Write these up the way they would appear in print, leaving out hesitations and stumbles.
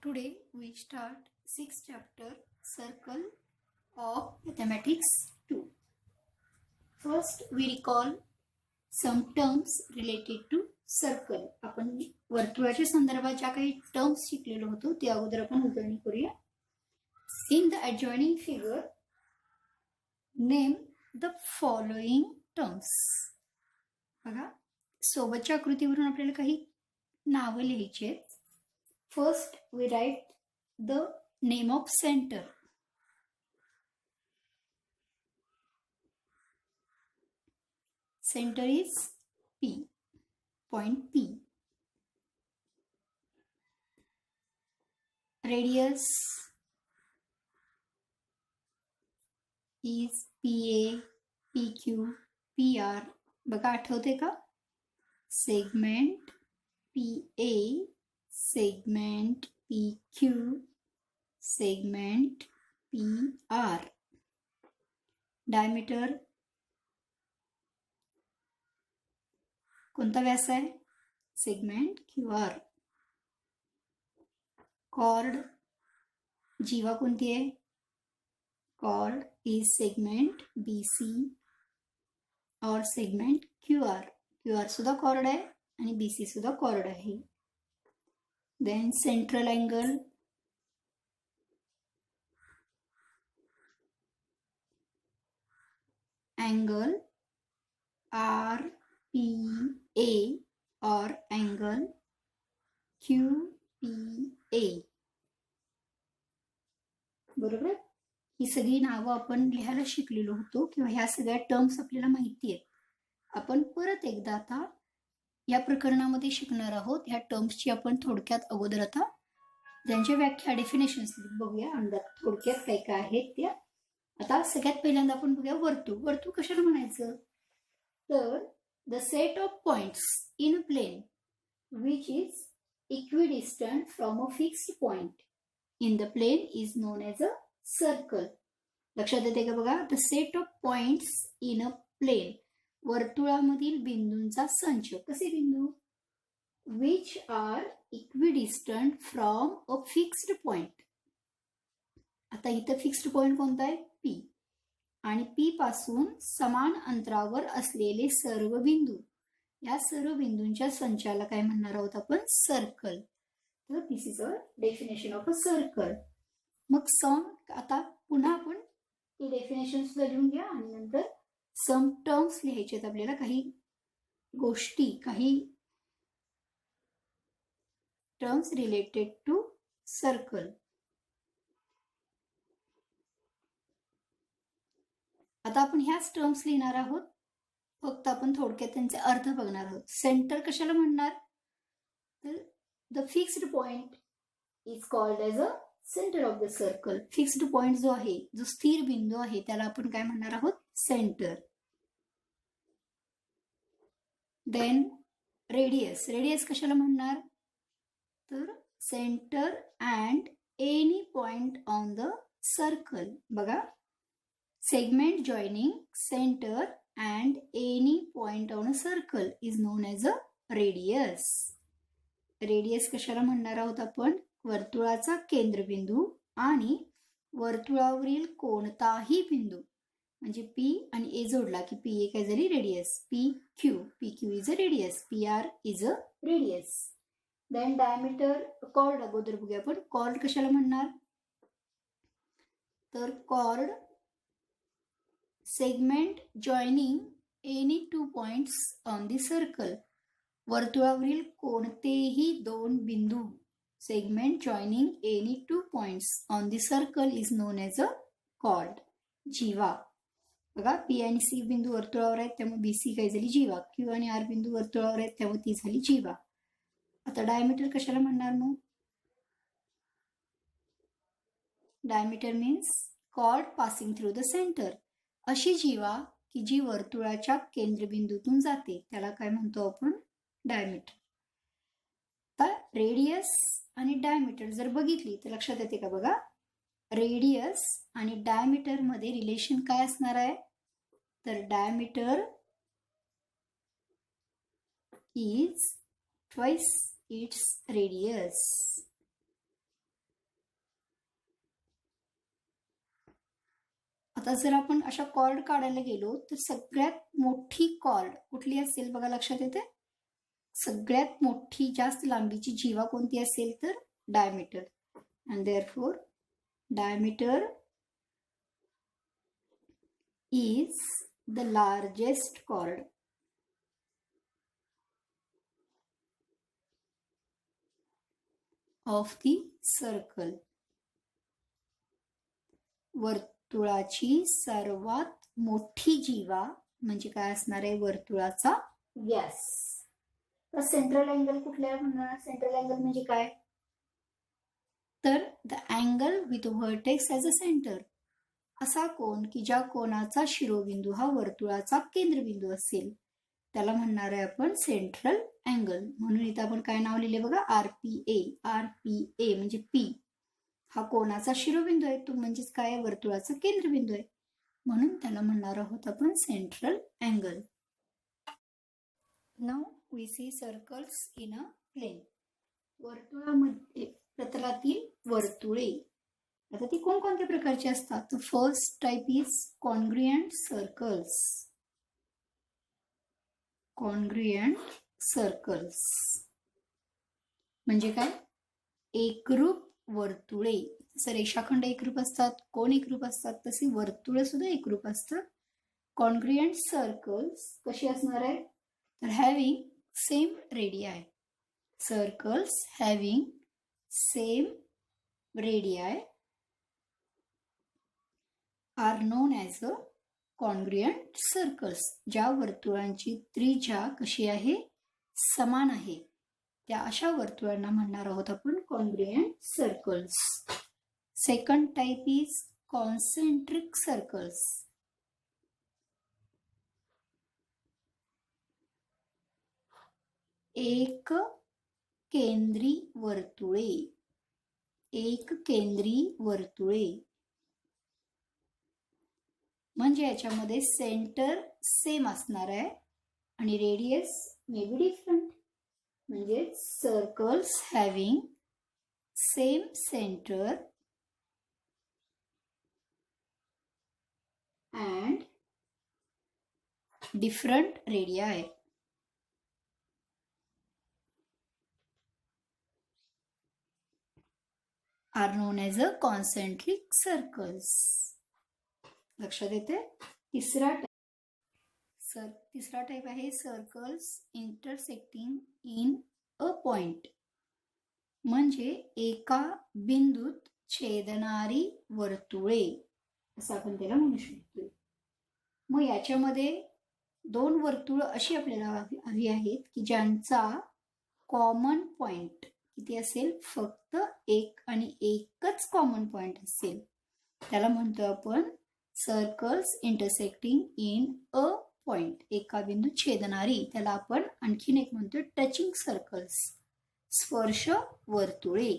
Today we start 6th chapter Circle of Mathematics 2. First we recall some terms related to circle. आपण वर्तुळाच्या संदर्भात ज्या काही terms शिकलेलो होतो ते अगोदर आपण उजळणी करूया. In the adjoining figure name the following terms. बघा सोबतच्या आकृतीवरून आपल्याला काही नावं लिहायची आहेत. First, we write the name of center. Center is P, point P. Radius is PA, PQ, PR. बघा आठवते का? Segment PA, segment PQ, segment PR. Diameter कोणता व्यास आहे? Segment QR. कॉर्ड जीवा कोणती आहे? कॉर्ड इज सेगमेंट BC और segment QR. QR सुद्धा cord आहे आणि BC सुद्धा कॉर्ड आहे. Then central angle, angle RPA or angle QPA. बरोबर. ही सगळी नावं आपण लिहायला शिकलेलो होतो किंवा ह्या सगळ्या टर्म्स आपल्याला माहिती आहेत. आपण परत एकदा आता या प्रकरणामध्ये शिकणार आहोत. ह्या टर्म्सची आपण थोडक्यात अगोदर आता ज्यांच्या व्याख्या डेफिनेशन्स बघूया. थोडक्यात काय काय आहेत त्या. आता सगळ्यात पहिल्यांदा आपण बघूया वर्तुळ. वर्तुळ कशाला म्हणायचं? तर the set of points in a plane which is equidistant from a fixed point in the plane is known as a circle. लक्षात येते का? बघा the set of points in a plane, वर्तुळामधील बिंदूंचा संच. कसे बिंदू? Which are equidistant from a fixed point. आता इथं फिक्स्ड पॉइंट कोणता आहे? P. आणि P पासून समान अंतरावर असलेले सर्व बिंदू, या सर्व बिंदूंच्या संचाला काय म्हणणार आहोत आपण? सर्कल. तर this is a definition of a circle. मग सम, आता पुन्हा आपण ती डेफिनेशन सुद्धा लिहून घ्या आणि नंतर सम टर्म्स लिहायचे आहेत आपल्याला. काही गोष्टी, काही टर्म्स रिलेटेड टू सर्कल. आता आपण ह्याच टर्म्स लिहिणार आहोत, फक्त आपण थोडक्यात त्यांचे अर्थ बघणार आहोत. सेंटर कशाला म्हणणार? तर the fixed point is called as a centre of the circle. Fixed point जो आहे, जो स्थिर बिंदू आहे, त्याला आपण काय म्हणणार आहोत? सेंटर. Then radius. रेडियस कशाला म्हणणार? तर centre and any point on the circle. बघा segment joining centre and any point on a circle is known as a radius. Radius कशाला म्हणणार आहोत आपण? वर्तुळाचा केंद्रबिंदू आणि वर्तुळावरील कोणताही बिंदू, म्हणजे P आणि A जोडला की PA काय झाली? Radius. PQ is a radius. PR is a radius. Then diameter. Chord अगोदर बघूया आपण. कॉर्ड कशाला म्हणणार? तर chord segment joining any two points on the circle. वर्तुळावरील कोणतेही दोन बिंदू, segment joining any two points on the circle is known as a chord. जीवा. बघा P आणि C बिंदू वर्तुळावर आहेत त्यामुळे BC काय झाली? जीवा. Q आणि R बिंदू वर्तुळावर आहेत त्यामुळे ती झाली जीवा. आता डायमीटर कशाला म्हणणार मग? Diameter means cord passing through the centre. अशी जीवा की जी वर्तुळाच्या केंद्रबिंदूतून जाते त्याला काय म्हणतो आपण? डायमीटर. आता रेडियस आणि डायमीटर जर बघितली तर लक्षात येते का? बघा रेडियस आणि डायमीटर मध्ये रिलेशन काय असणार आहे, तर diameter is twice its radius. आता जर आपण अशा कॉर्ड काढायला गेलो तर सगळ्यात मोठी कॉर्ड कुठली असेल बघा, लक्षात येते, सगळ्यात मोठी जास्त लांबीची जीवा कोणती असेल तर diameter. And therefore diameter is the largest chord of the circle. वर्तुळाची सर्वात मोठी जीवा म्हणजे काय असणार आहे, वर्तुळाचा व्यास. तर सेंट्रल अँगल कुठल्या म्हणणार, सेंट्रल अँगल म्हणजे काय, तर the angle with vertex as a centre, असा कोन की ज्या कोणाचा शिरोबिंदू हा वर्तुळाचा केंद्रबिंदू असेल त्याला म्हणणार आहे आपण सेंट्रल अँगल. म्हणून इथं आपण काय नाव लिहिले बघा, RPA. RPA म्हणजे पी हा कोणाचा शिरोबिंदू आहे, तो म्हणजेच काय, वर्तुळाचा केंद्रबिंदू आहे, म्हणून त्याला म्हणणार आहोत आपण central angle. Now we see circles in a plane. वर्तुळामध्ये प्रतलातील वर्तुळे, आता ती कोणकोणत्या प्रकारची असतात. First type is congruent circles. Congruent circles म्हणजे काय, एकरूप वर्तुळे. जसं रेषाखंड एकरूप असतात, कोण एकरूप असतात, तसे वर्तुळे सुद्धा एकरूप असतात. कॉन्ग्रुएंट सर्कल्स कशी असणार आहे, तर having same radii. Circles having same radii are known as a congruent circles. ज्या वर्तुळांची त्रिज्या कशी आहे, समान आहे, त्या अशा वर्तुळांना म्हणणार आहोत आपण congruent circles. Second type is concentric circles. एक केंद्री वर्तुळे. एक केंद्री वर्तुळे म्हणजे याच्यामध्ये सेंटर सेम असणार आहे आणि रेडियस मे बी डिफरंट. म्हणजे circles having same centre and different radii are known as a concentric circles. लक्षात येते. तिसरा टाइप आहे circles intersecting in a point. म्हणजे एका बिंदूत छेदणारी वर्तुळे असं आपण त्याला म्हणू शकतो. मग याच्यामध्ये दोन वर्तुळ अशी आपल्याला हवी आहेत की ज्यांचा कॉमन पॉइंट किती असेल, फक्त एक आणि एकच कॉमन पॉइंट असेल, त्याला म्हणतो आपण circles intersecting in a point. एका बिंदू छेदणारी, त्याला आपण आणखीन एक म्हणतो टचिंग सर्कल्स, स्पर्श वर्तुळे.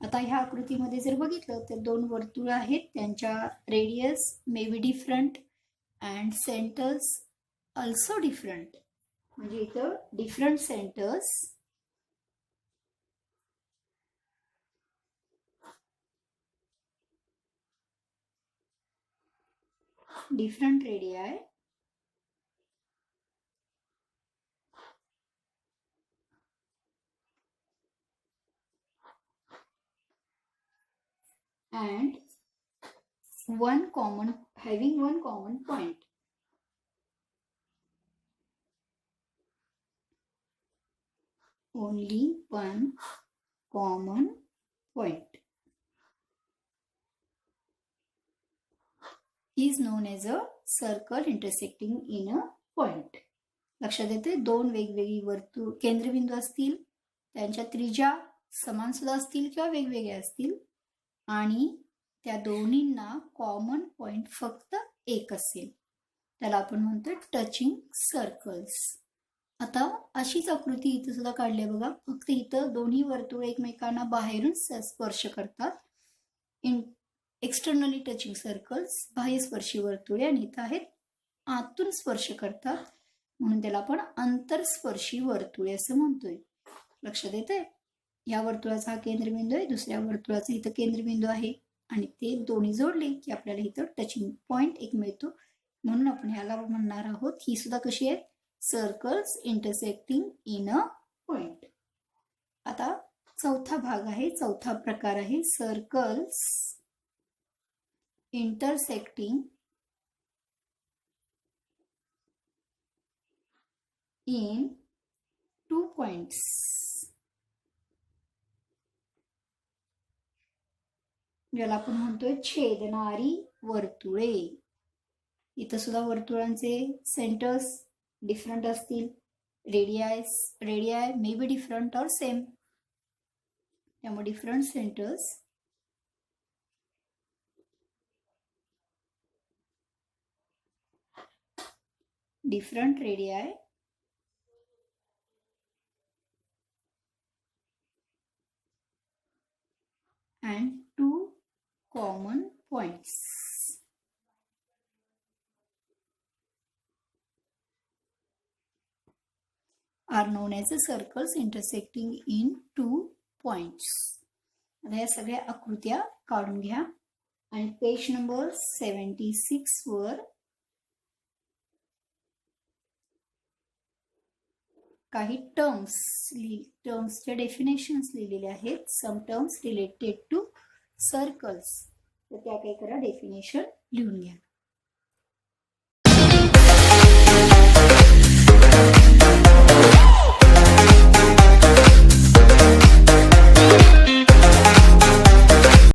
आता ह्या आकृतीमध्ये जर बघितलं तर दोन वर्तुळ आहेत, त्यांच्या radius may be different and centres also different. म्हणजे इथं different centres, different radii and having one common point. Only one common point is known as a circle intersecting in a point. लक्षात येते. दोन वेगवेगळी वर्तुळ केंद्रबिंदू असतील, त्यांच्या त्रिज्या समान सुद्धा असतील किंवा वेगवेगळ्या असतील आणि त्या दोन्हींना कॉमन पॉइंट फक्त एक असेल, त्याला आपण म्हणतो टचिंग सर्कल्स. आता अशीच आकृती इथं सुद्धा काढली बघा, फक्त इथं दोन्ही वर्तुळ एकमेकांना बाहेरून स्पर्श करतात. एक्सटर्नली टचिंग सर्कल्स, बाह्यस्पर्शी वर्तुळे, आणि इथं आहेत आतून स्पर्श करतात म्हणून त्याला आपण अंतरस्पर्शी वर्तुळे असं म्हणतोय. लक्षात येतंय? या वर्तुळाचा हा केंद्रबिंदू आहे, दुसऱ्या वर्तुळाचा इथं केंद्रबिंदू आहे आणि ते दोन्ही जोडले की आपल्याला इथं टचिंग पॉइंट एक मिळतो. म्हणून आपण ह्याला म्हणणार आहोत, ही सुद्धा कशी आहे, circles intersecting in a point. आता चौथा भाग आहे, चौथा प्रकार आहे सर्कल्स इंटरसेक्टिंग इन 2 पॉइंट्स. ज्याला आपण म्हणतोय छेदणारी वर्तुळे. इथं सुद्धा वर्तुळांचे सेंटर्स डिफरंट असतील. रेडियाय मे बी डिफरंट और सेम. त्यामुळे different centres, different radii and 2 common points are known as circles intersecting in 2 points. आता या सगळ्या आकृत्या काढून घ्या आणि पेज नंबर 76 वर काही टर्म्सचे डेफिनेशन्स लिहिलेले आहेत. Some terms related to circles. तर त्या काही करा, डेफिनेशन लिहून घ्या.